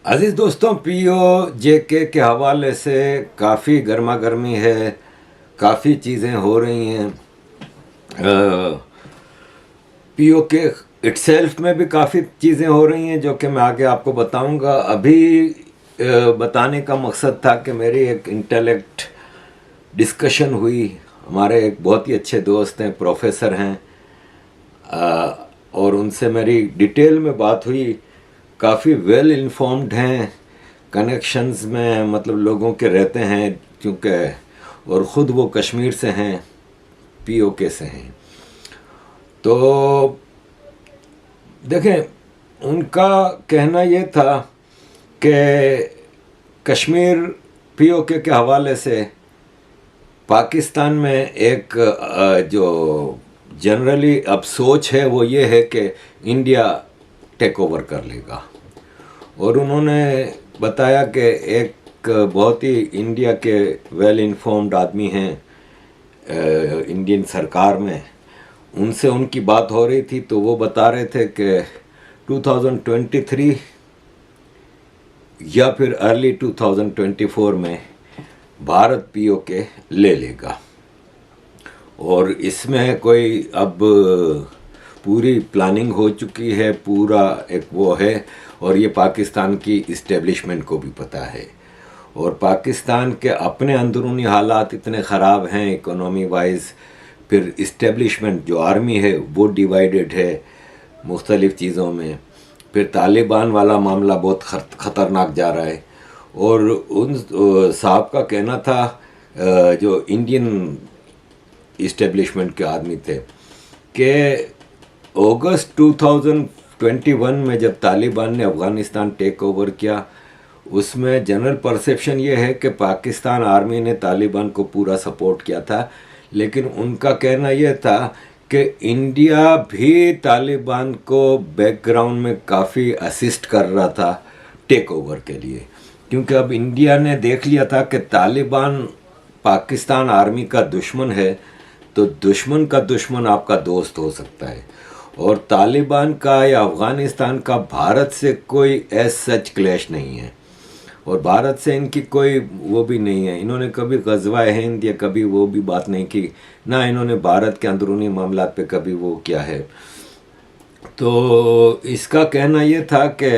अजीज़ दोस्तों, पीओ जेके के हवाले से काफ़ी गर्मा गर्मी है। काफ़ी चीज़ें हो रही हैं। पीओ के इटसेल्फ में भी काफ़ी चीज़ें हो रही हैं जो कि मैं आगे आपको बताऊंगा। अभी बताने का मकसद था कि मेरी एक इंटेलेक्ट डिस्कशन हुई। हमारे एक बहुत ही अच्छे दोस्त हैं, प्रोफेसर हैं, और उनसे मेरी डिटेल में बात हुई। काफ़ी वेल इन्फॉर्म्ड हैं, कनेक्शंस में मतलब लोगों के रहते हैं क्योंकि, और ख़ुद वो कश्मीर से हैं, पीओके से हैं। तो देखें, उनका कहना ये था कि कश्मीर पीओके के हवाले से पाकिस्तान में एक जो जनरली अब सोच है वो ये है कि इंडिया टेक ओवर कर लेगा। और उन्होंने बताया कि एक बहुत ही इंडिया के वेल इन्फॉर्म्ड आदमी हैं इंडियन सरकार में, उनसे उनकी बात हो रही थी। तो वो बता रहे थे कि 2023 या फिर अर्ली 2024 में भारत पीओके ले लेगा। और इसमें कोई अब पूरी प्लानिंग हो चुकी है, पूरा एक वो है, और ये पाकिस्तान की इस्टेब्लिशमेंट को भी पता है। और पाकिस्तान के अपने अंदरूनी हालात इतने ख़राब हैं इकोनॉमी वाइज, फिर इस्टेब्लिशमेंट जो आर्मी है वो डिवाइडेड है मुख्तलिफ़ चीज़ों में, फिर तालिबान वाला मामला बहुत ख़तरनाक जा रहा है। और उन साहब का कहना था, जो इंडियन इस्टेब्लिशमेंट के आदमी थे, कि अगस्त 2021 में जब तालिबान ने अफ़गानिस्तान टेक ओवर किया, उसमें जनरल परसेप्शन ये है कि पाकिस्तान आर्मी ने तालिबान को पूरा सपोर्ट किया था। लेकिन उनका कहना यह था कि इंडिया भी तालिबान को बैकग्राउंड में काफ़ी असिस्ट कर रहा था टेक ओवर के लिए, क्योंकि अब इंडिया ने देख लिया था कि तालिबान पाकिस्तान आर्मी का दुश्मन है, तो दुश्मन का दुश्मन आपका दोस्त हो सकता है। और तालिबान का या अफ़गानिस्तान का भारत से कोई एज सच क्लैश नहीं है, और भारत से इनकी कोई वो भी नहीं है। इन्होंने कभी ग़ज़वा हिंद या कभी वो भी बात नहीं की, ना इन्होंने भारत के अंदरूनी मामलात पे कभी वो किया है। तो इसका कहना ये था कि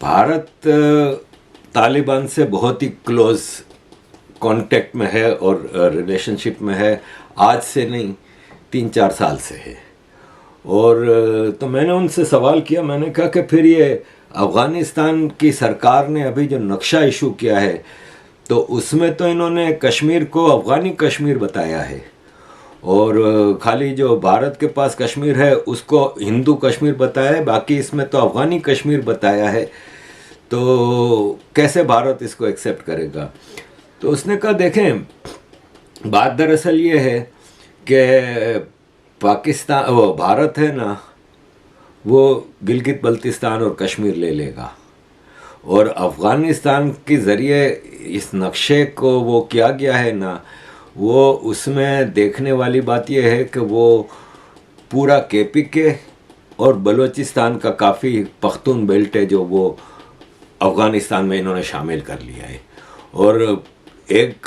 भारत तालिबान से बहुत ही क्लोज़ कांटेक्ट में है और रिलेशनशिप में है, आज से नहीं 3-4 साल से है। और तो मैंने उनसे सवाल किया, मैंने कहा कि फिर ये अफ़गानिस्तान की सरकार ने अभी जो नक्शा इशू किया है, तो उसमें तो इन्होंने कश्मीर को अफ़गानी कश्मीर बताया है, और खाली जो भारत के पास कश्मीर है उसको हिंदू कश्मीर बताया है, बाकी इसमें तो अफ़गानी कश्मीर बताया है। तो कैसे भारत इसको एक्सेप्ट करेगा? तो उसने कहा, देखें, बात दरअसल ये है कि पाकिस्तान, वो भारत है ना, वो गिलगित बल्तिस्तान और कश्मीर ले लेगा, और अफ़गानिस्तान के ज़रिए इस नक्शे को वो किया गया है ना, वो उसमें देखने वाली बात यह है कि वो पूरा केपीके और बलूचिस्तान का काफ़ी पख्तून बेल्ट है जो वो अफ़गानिस्तान में इन्होंने शामिल कर लिया है। और एक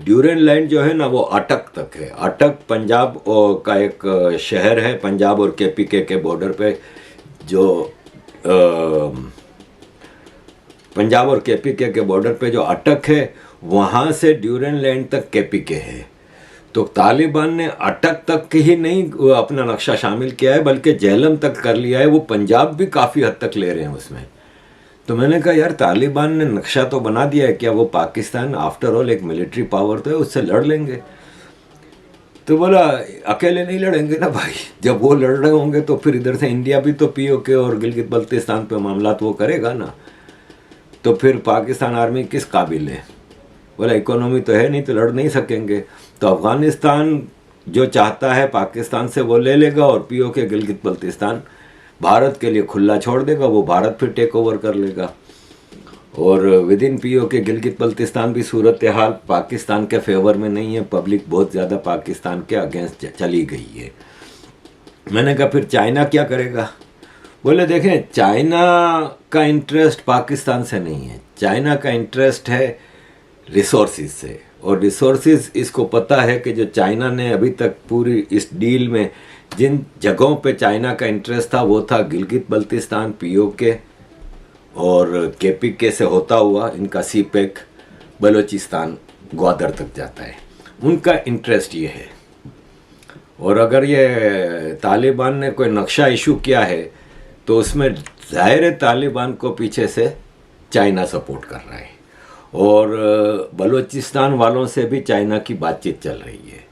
ड्यूरेन लैंड जो है ना, वो अटक तक है। अटक पंजाब का एक शहर है, पंजाब और केपीके के बॉर्डर पे, जो पंजाब और केपीके के बॉर्डर पे जो अटक है, वहाँ से ड्यूरेन लैंड तक केपीके है। तो तालिबान ने अटक तक ही नहीं अपना नक्शा शामिल किया है, बल्कि झेलम तक कर लिया है। वो पंजाब भी काफ़ी हद तक ले रहे हैं उसमें। तो मैंने कहा, यार, तालिबान ने नक्शा तो बना दिया है, क्या वो पाकिस्तान आफ्टर ऑल एक मिलिट्री पावर तो है, उससे लड़ लेंगे? तो बोला, अकेले नहीं लड़ेंगे ना भाई, जब वो लड़ रहे होंगे तो फिर इधर से इंडिया भी तो पीओके और गिलगित बल्तिस्तान पे मामला तो वो करेगा ना, तो फिर पाकिस्तान आर्मी किस काबिल है? बोला, इकोनॉमी तो है नहीं, तो लड़ नहीं सकेंगे। तो अफ़गानिस्तान जो चाहता है पाकिस्तान से वो ले लेगा, और पीओके गिलगित बल्तिस्तान भारत के लिए खुला छोड़ देगा, वो भारत फिर टेक ओवर कर लेगा। और with in PoK Gilgit Baltistan भी सूरत हाल पाकिस्तान के फेवर में नहीं है, पब्लिक बहुत ज़्यादा पाकिस्तान के अगेंस्ट चली गई है। मैंने कहा, फिर चाइना क्या करेगा? बोले देखें, चाइना का इंटरेस्ट पाकिस्तान से नहीं है, चाइना का इंटरेस्ट है रिसोर्सेज से। और रिसोर्सेज इसको पता है कि जो चाइना ने अभी तक पूरी इस डील में जिन जगहों पे चाइना का इंटरेस्ट था वो था गिलगित बल्तिस्तान, पीओके और केपीके से होता हुआ इनका सीपेक बलूचिस्तान ग्वादर तक जाता है, उनका इंटरेस्ट ये है। और अगर ये तालिबान ने कोई नक्शा इशू किया है तो उसमें ज़ाहिर है तालिबान को पीछे से चाइना सपोर्ट कर रहा है, और बलूचिस्तान वालों से भी चाइना की बातचीत चल रही है।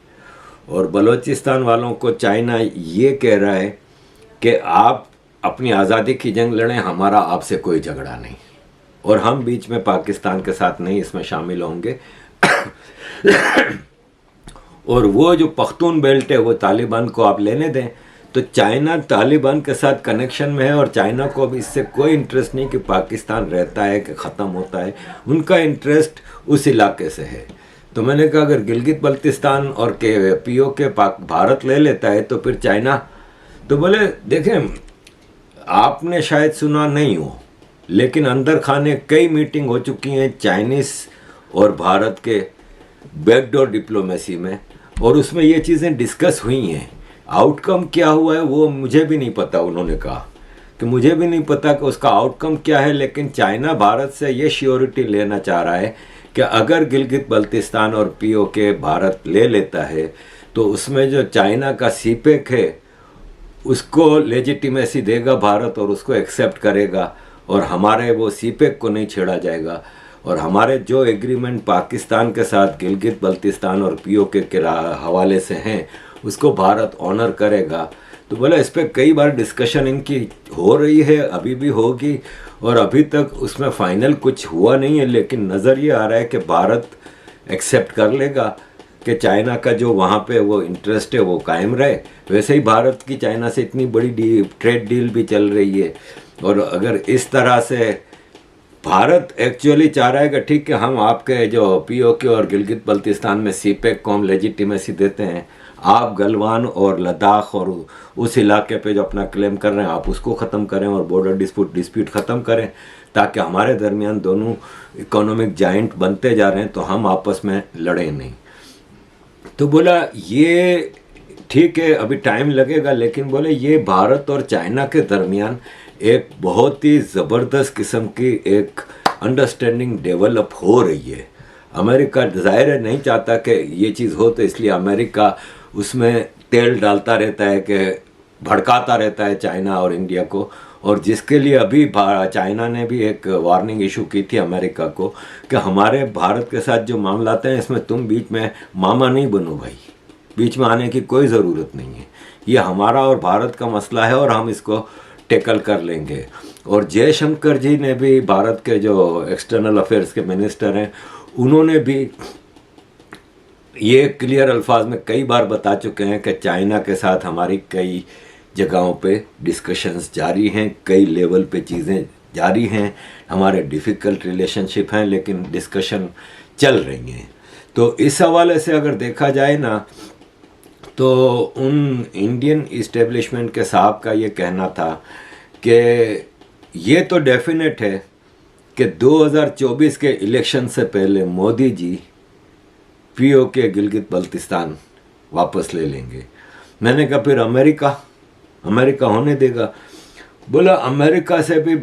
और बलूचिस्तान वालों को चाइना ये कह रहा है कि आप अपनी आज़ादी की जंग लड़ें, हमारा आपसे कोई झगड़ा नहीं, और हम बीच में पाकिस्तान के साथ नहीं इसमें शामिल होंगे। और वो जो पख्तून बेल्ट है वो तालिबान को आप लेने दें। तो चाइना तालिबान के साथ कनेक्शन में है, और चाइना को अब इससे कोई इंटरेस्ट नहीं कि पाकिस्तान रहता है कि ख़त्म होता है, उनका इंटरेस्ट उस इलाके से है। तो मैंने कहा अगर गिलगित बल्तिस्तान और के पीओके भारत ले लेता है तो फिर चाइना, तो बोले देखें आपने शायद सुना नहीं हो, लेकिन अंदर खाने कई मीटिंग हो चुकी हैं चाइनीज़ और भारत के बैकडोर डिप्लोमेसी में, और उसमें ये चीज़ें डिस्कस हुई हैं। आउटकम क्या हुआ है वो मुझे भी नहीं पता, उन्होंने कहा कि मुझे भी नहीं पता कि उसका आउटकम क्या है, लेकिन चाइना भारत से ये श्योरिटी लेना चाह रहा है कि अगर गिलगित बल्तिस्तान और पीओके भारत ले लेता है तो उसमें जो चाइना का सीपेक है उसको लेजिटिमेसी देगा भारत, और उसको एक्सेप्ट करेगा, और हमारे वो सीपेक को नहीं छेड़ा जाएगा, और हमारे जो एग्रीमेंट पाकिस्तान के साथ गिलगित बल्तिस्तान और पीओके के हवाले से हैं उसको भारत ऑनर करेगा। तो बोला इस पर कई बार डिस्कशन इनकी हो रही है, अभी भी होगी, और अभी तक उसमें फाइनल कुछ हुआ नहीं है, लेकिन नज़र ये आ रहा है कि भारत एक्सेप्ट कर लेगा कि चाइना का जो वहाँ पे वो इंटरेस्ट है वो कायम रहे। वैसे ही भारत की चाइना से इतनी बड़ी ट्रेड डील भी चल रही है, और अगर इस तरह से भारत एक्चुअली चाह रहा है कि ठीक है हम आपके जो पीओके और गिलगित बल्तिस्तान में सीपेक को हम लेजिटिमेसी देते हैं, आप गलवान और लद्दाख और उस इलाके पे जो अपना क्लेम कर रहे हैं आप उसको ख़त्म करें और बॉर्डर डिस्प्यूट ख़त्म करें, ताकि हमारे दरमियान दोनों इकोनॉमिक जाइंट बनते जा रहे हैं तो हम आपस में लड़ें नहीं। तो बोला ये ठीक है अभी टाइम लगेगा, लेकिन बोले ये भारत और चाइना के दरमियान एक बहुत ही ज़बरदस्त किस्म की एक अंडरस्टैंडिंग डेवलप हो रही है। अमेरिका ज़ाहिर है नहीं चाहता कि ये चीज़ हो, तो इसलिए अमेरिका उसमें तेल डालता रहता है कि भड़काता रहता है चाइना और इंडिया को, और जिसके लिए अभी चाइना ने भी एक वार्निंग इशू की थी अमेरिका को कि हमारे भारत के साथ जो मामलात हैं इसमें तुम बीच में मामा नहीं बनो भाई, बीच में आने की कोई ज़रूरत नहीं है, ये हमारा और भारत का मसला है और हम इसको टैकल कर लेंगे। और जयशंकर जी ने भी, भारत के जो एक्सटर्नल अफेयर्स के मिनिस्टर हैं, उन्होंने भी ये क्लियर अल्फाज में कई बार बता चुके हैं कि चाइना के साथ हमारी कई जगहों पे डिस्कशंस जारी हैं, कई लेवल पे चीज़ें जारी हैं, हमारे डिफ़िकल्ट रिलेशनशिप हैं लेकिन डिस्कशन चल रही हैं। तो इस हवाले से अगर देखा जाए ना, तो उन इंडियन इस्टेब्लिशमेंट के साहब का ये कहना था कि ये तो डेफिनेट है कि 2024 के इलेक्शन से पहले मोदी जी पीओके गिलगित बल्तिस्तान वापस ले लेंगे। मैंने कहा फिर अमेरिका होने देगा? बोला अमेरिका से भी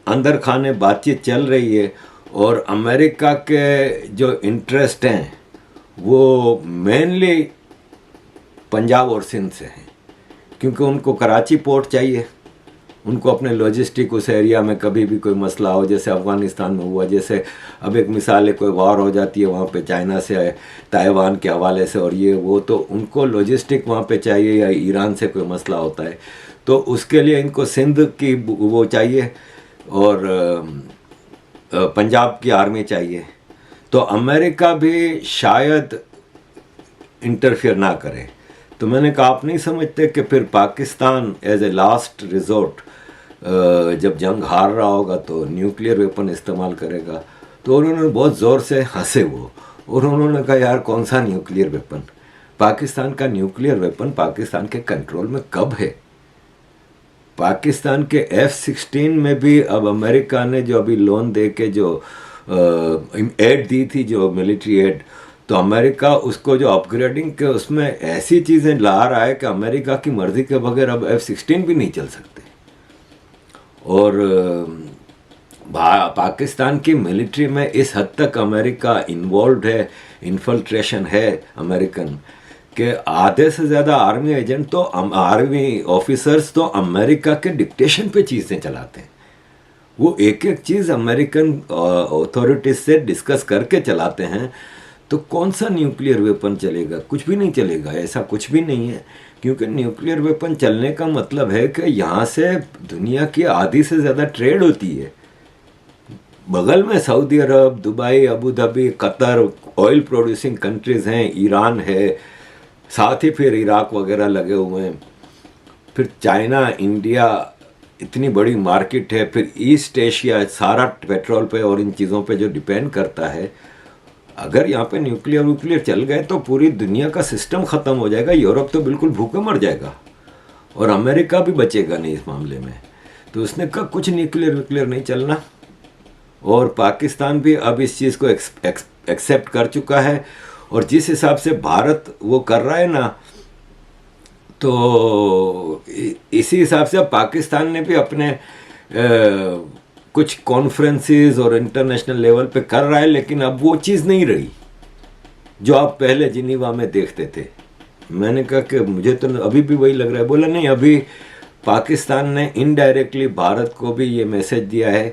अंदर खाने बातचीत चल रही है, और अमेरिका के जो इंटरेस्ट हैं वो मेनली पंजाब और सिंध से हैं, क्योंकि उनको कराची पोर्ट चाहिए, उनको अपने लॉजिस्टिक उस एरिया में कभी भी कोई मसला हो, जैसे अफ़गानिस्तान में हुआ, जैसे अब एक मिसाल है कोई वार हो जाती है वहाँ पे चाइना से ताइवान के हवाले से और ये वो, तो उनको लॉजिस्टिक वहाँ पे चाहिए, या ईरान से कोई मसला होता है तो उसके लिए इनको सिंध की वो चाहिए और पंजाब की आर्मी चाहिए। तो अमेरिका भी शायद इंटरफियर ना करे। तो मैंने कहा आप नहीं समझते कि फिर Pakistan as a last resort जब जंग हार रहा होगा तो न्यूक्लियर वेपन इस्तेमाल करेगा? तो उन्होंने बहुत ज़ोर से हंसे वो, और उन्होंने कहा यार कौन सा न्यूक्लियर वेपन, पाकिस्तान का न्यूक्लियर वेपन पाकिस्तान के कंट्रोल में कब है? पाकिस्तान के F-16 में भी अब अमेरिका ने जो अभी लोन दे के जो एड दी थी, जो मिलिट्री एड, तो अमेरिका उसको जो अपग्रेडिंग के उसमें ऐसी चीज़ें ला रहा है कि अमेरिका की मर्जी के बगैर अब F-16 भी नहीं चल सकते। और पाकिस्तान की मिलिट्री में इस हद तक अमेरिका इन्वॉल्व है, इन्फिल्ट्रेशन है अमेरिकन, कि आधे से ज़्यादा आर्मी एजेंट तो आर्मी ऑफिसर्स तो अमेरिका के डिक्टेशन पे चीज़ें चलाते हैं। वो एक एक चीज़ अमेरिकन अथॉरिटीज से डिस्कस करके चलाते हैं। तो कौन सा न्यूक्लियर वेपन चलेगा? कुछ भी नहीं चलेगा, ऐसा कुछ भी नहीं है। क्योंकि न्यूक्लियर वेपन चलने का मतलब है कि यहाँ से दुनिया की आधी से ज़्यादा ट्रेड होती है। बगल में Saudi Arab, Dubai, Abu Dhabi, Qatar oil producing countries हैं, ईरान है, साथ ही फिर इराक वगैरह लगे हुए हैं, फिर चाइना, इंडिया, इतनी बड़ी मार्केट है, फिर ईस्ट एशिया सारा पेट्रोल पे और इन चीज़ों पे जो डिपेंड करता है। अगर यहाँ पे न्यूक्लियर चल गए तो पूरी दुनिया का सिस्टम ख़त्म हो जाएगा। यूरोप तो बिल्कुल भूखे मर जाएगा और अमेरिका भी बचेगा नहीं इस मामले में। तो उसने कहा कुछ न्यूक्लियर नहीं चलना, और पाकिस्तान भी अब इस चीज़ को एक्सेप्ट कर चुका है। और जिस हिसाब से भारत वो कर रहा है ना, तो इसी हिसाब से अब पाकिस्तान ने भी अपने कुछ कॉन्फ्रेंसेस और इंटरनेशनल लेवल पे कर रहा है, लेकिन अब वो चीज़ नहीं रही जो आप पहले जिनीवा में देखते थे। मैंने कहा कि मुझे तो अभी भी वही लग रहा है। बोला नहीं, अभी पाकिस्तान ने इनडायरेक्टली भारत को भी ये मैसेज दिया है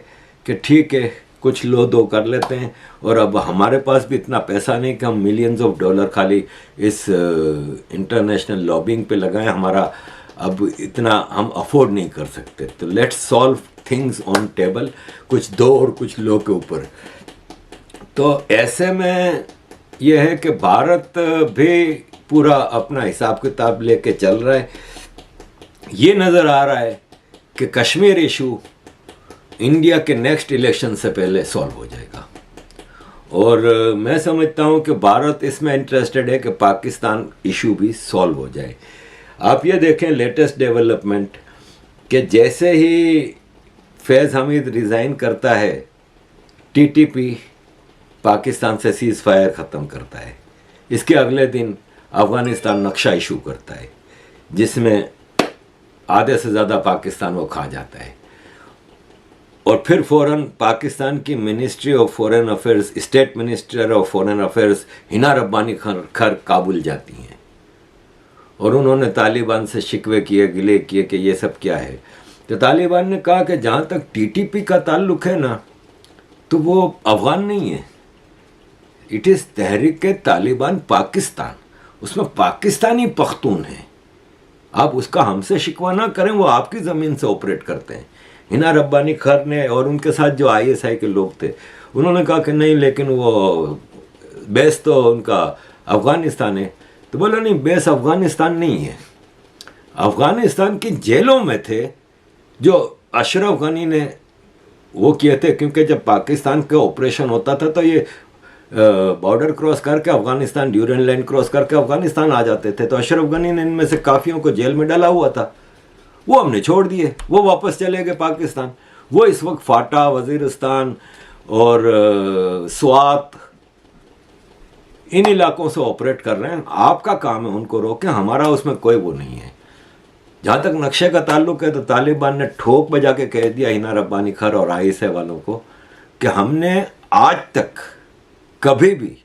कि ठीक है, कुछ लो दो कर लेते हैं, और अब हमारे पास भी इतना पैसा नहीं कि हम मिलियंस ऑफ डॉलर खाली इस इंटरनेशनल लॉबिंग पे लगाएं। हमारा अब इतना हम अफोर्ड नहीं कर सकते, तो let's solve things on table, कुछ दो और कुछ लो के ऊपर। तो ऐसे में यह है कि भारत भी पूरा अपना हिसाब किताब लेके चल रहा है। ये नज़र आ रहा है कि कश्मीर इशू इंडिया के नेक्स्ट इलेक्शन से पहले सॉल्व हो जाएगा, और मैं समझता हूँ कि भारत इसमें इंटरेस्टेड है कि पाकिस्तान इशू भी सॉल्व हो जाए। आप ये देखें लेटेस्ट डेवलपमेंट कि जैसे ही फैज़ हमीद रिज़ाइन करता है, टीटीपी पाकिस्तान से सीज़ फायर ख़त्म करता है। इसके अगले दिन अफ़गानिस्तान नक्शा इशू करता है, जिसमें आधे से ज़्यादा पाकिस्तान वो खा जाता है। और फिर फ़ौरन पाकिस्तान की ministry of foreign affairs, state minister of foreign affairs Hina Rabbani खर काबुल जाती हैं, और उन्होंने तालिबान से शिकवे किए, गिले किए कि ये सब क्या है। तो तालिबान ने कहा कि जहाँ तक टीटीपी का ताल्लुक़ है ना, तो वो अफ़गान नहीं है, इट इज़ तहरीक तालिबान पाकिस्तान, उसमें पाकिस्तानी पख्तून हैं। आप उसका हमसे शिकवा ना करें, वो आपकी ज़मीन से ऑपरेट करते हैं। हिना रब्बानी खर ने और उनके साथ जो ISI के लोग थे, उन्होंने कहा कि नहीं, लेकिन वो बेस तो उनका अफ़गानिस्तान है। तो बोला नहीं, बेस अफ़गानिस्तान नहीं है, अफ़गानिस्तान की जेलों में थे जो अशरफ गनी ने वो किए थे। क्योंकि जब पाकिस्तान का ऑपरेशन होता था तो ये बॉर्डर क्रॉस करके अफ़गानिस्तान, ड्यूरेंट लाइन क्रॉस करके अफ़गानिस्तान आ जाते थे। तो अशरफ गनी ने इनमें से काफ़ियों को जेल में डाला हुआ था, वो हमने छोड़ दिए, वो वापस चले गए पाकिस्तान। वो इस वक्त फाटा, वज़ीरिस्तान और स्वात, इन इलाकों से ऑपरेट कर रहे हैं। आपका काम है उनको रोकें, हमारा उसमें कोई वो नहीं है। जहाँ तक नक्शे का ताल्लुक है, तो तालिबान ने ठोक बजा के कह दिया हिना रब्बानी खर और ISI वालों को कि हमने आज तक कभी भी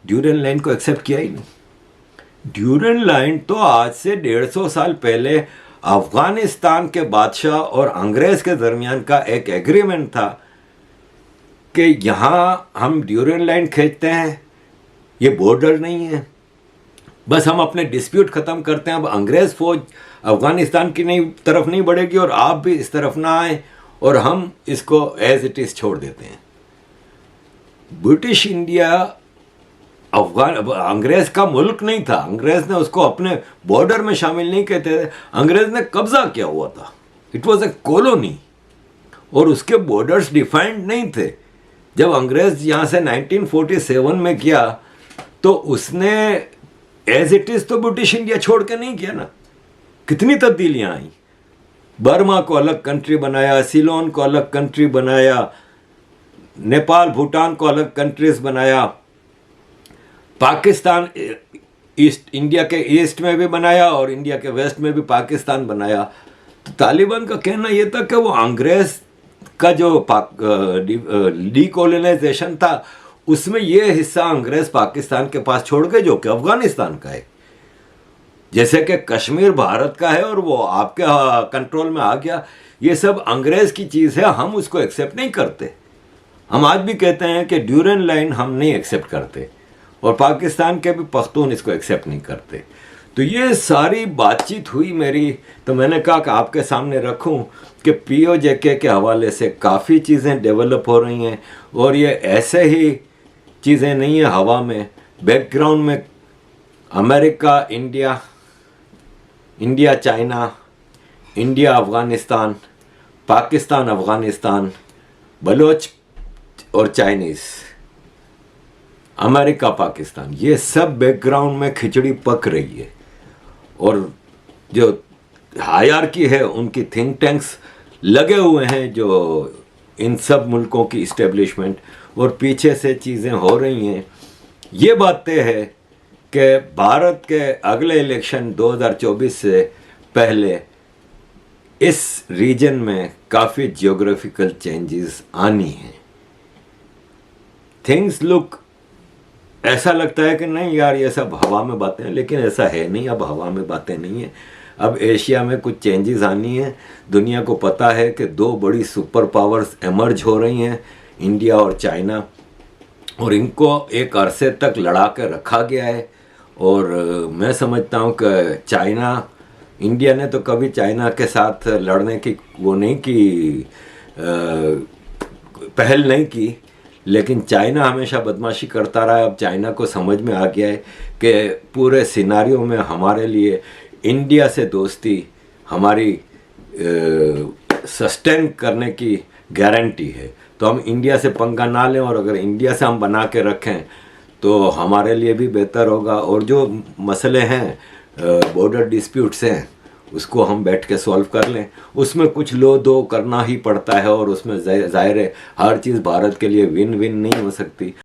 ड्यूरेंट लाइन को एक्सेप्ट किया ही नहीं। ड्यूरेंट लाइन तो आज से 150 साल पहले अफ़गानिस्तान के बादशाह और अंग्रेज़ के दरमियान का एक एग्रीमेंट था कि यहाँ हम ड्यूरेंट लाइन खींचते हैं, ये बॉर्डर नहीं है, बस हम अपने डिस्प्यूट ख़त्म करते हैं। अब अंग्रेज़ फ़ौज अफ़गानिस्तान की तरफ नहीं बढ़ेगी और आप भी इस तरफ ना आए, और हम इसको एज इट इज़ छोड़ देते हैं। ब्रिटिश इंडिया अंग्रेज़ का मुल्क नहीं था, अंग्रेज़ ने उसको अपने बॉर्डर में शामिल नहीं कहते थे, अंग्रेज़ ने कब्ज़ा किया हुआ था, इट वॉज ए कॉलोनी, और उसके बॉर्डर्स डिफाइंड नहीं थे। जब अंग्रेज़ यहाँ से 1947 में किया तो उसने एज इट इज़ तो ब्रिटिश इंडिया छोड़ के नहीं किया ना, कितनी तब्दीलियाँ आई। बर्मा को अलग कंट्री बनाया, सिलोन को अलग कंट्री बनाया, नेपाल भूटान को अलग कंट्रीज बनाया, पाकिस्तान ईस्ट, इंडिया के ईस्ट में भी बनाया और इंडिया के वेस्ट में भी पाकिस्तान बनाया। तो तालिबान का कहना यह था कि वो अंग्रेज का जो डीकोलोनाइजेशन था उसमें ये हिस्सा अंग्रेज पाकिस्तान के पास छोड़ गए जो कि अफगानिस्तान का है। जैसे कि कश्मीर भारत का है और वो आपके कंट्रोल में आ गया, ये सब अंग्रेज की चीज़ है, हम उसको एक्सेप्ट नहीं करते। हम आज भी कहते हैं कि ड्यूरेंट लाइन हम नहीं एक्सेप्ट करते और पाकिस्तान के भी पख्तून इसको एक्सेप्ट नहीं करते। तो ये सारी बातचीत हुई मेरी, तो मैंने कहा कि आपके सामने रखूं कि पीओजेके के हवाले से काफ़ी चीज़ें डेवलप हो रही हैं और ये ऐसे ही चीज़ें नहीं है हवा में, बैकग्राउंड में America, India China, India Afghanistan, Pakistan Afghanistan, Baloch और चाइनीज़, अमेरिका पाकिस्तान, ये सब बैकग्राउंड में खिचड़ी पक रही है। और जो हायरार्की है उनकी थिंक टैंक्स लगे हुए हैं जो इन सब मुल्कों की इस्टेब्लिशमेंट, और पीछे से चीज़ें हो रही हैं। ये बात तय है कि भारत के अगले इलेक्शन 2024 से पहले इस रीजन में काफ़ी जियोग्राफिकल चेंजेस आनी हैं। थिंग्स लुक, ऐसा लगता है कि नहीं यार ये सब हवा में बातें हैं, लेकिन ऐसा है नहीं, अब हवा में बातें नहीं है। अब एशिया में कुछ चेंजेस आनी है। दुनिया को पता है कि दो बड़ी सुपर पावर्स एमर्ज हो रही हैं, इंडिया और चाइना, और इनको एक अरसे तक लड़ा कर रखा गया है। और मैं समझता हूँ कि चाइना, इंडिया ने तो कभी चाइना के साथ लड़ने की वो नहीं की, पहल नहीं की, लेकिन चाइना हमेशा बदमाशी करता रहा है। अब चाइना को समझ में आ गया है कि पूरे सिनारियों में हमारे लिए इंडिया से दोस्ती हमारी सस्टेन करने की गारंटी है। तो हम इंडिया से पंगा ना लें, और अगर इंडिया से हम बना के रखें तो हमारे लिए भी बेहतर होगा। और जो मसले हैं, बॉर्डर डिस्प्यूट्स हैं, उसको हम बैठ के सॉल्व कर लें। उसमें कुछ लो दो करना ही पड़ता है और उसमें जाहिर है हर चीज़ भारत के लिए विन विन नहीं हो सकती।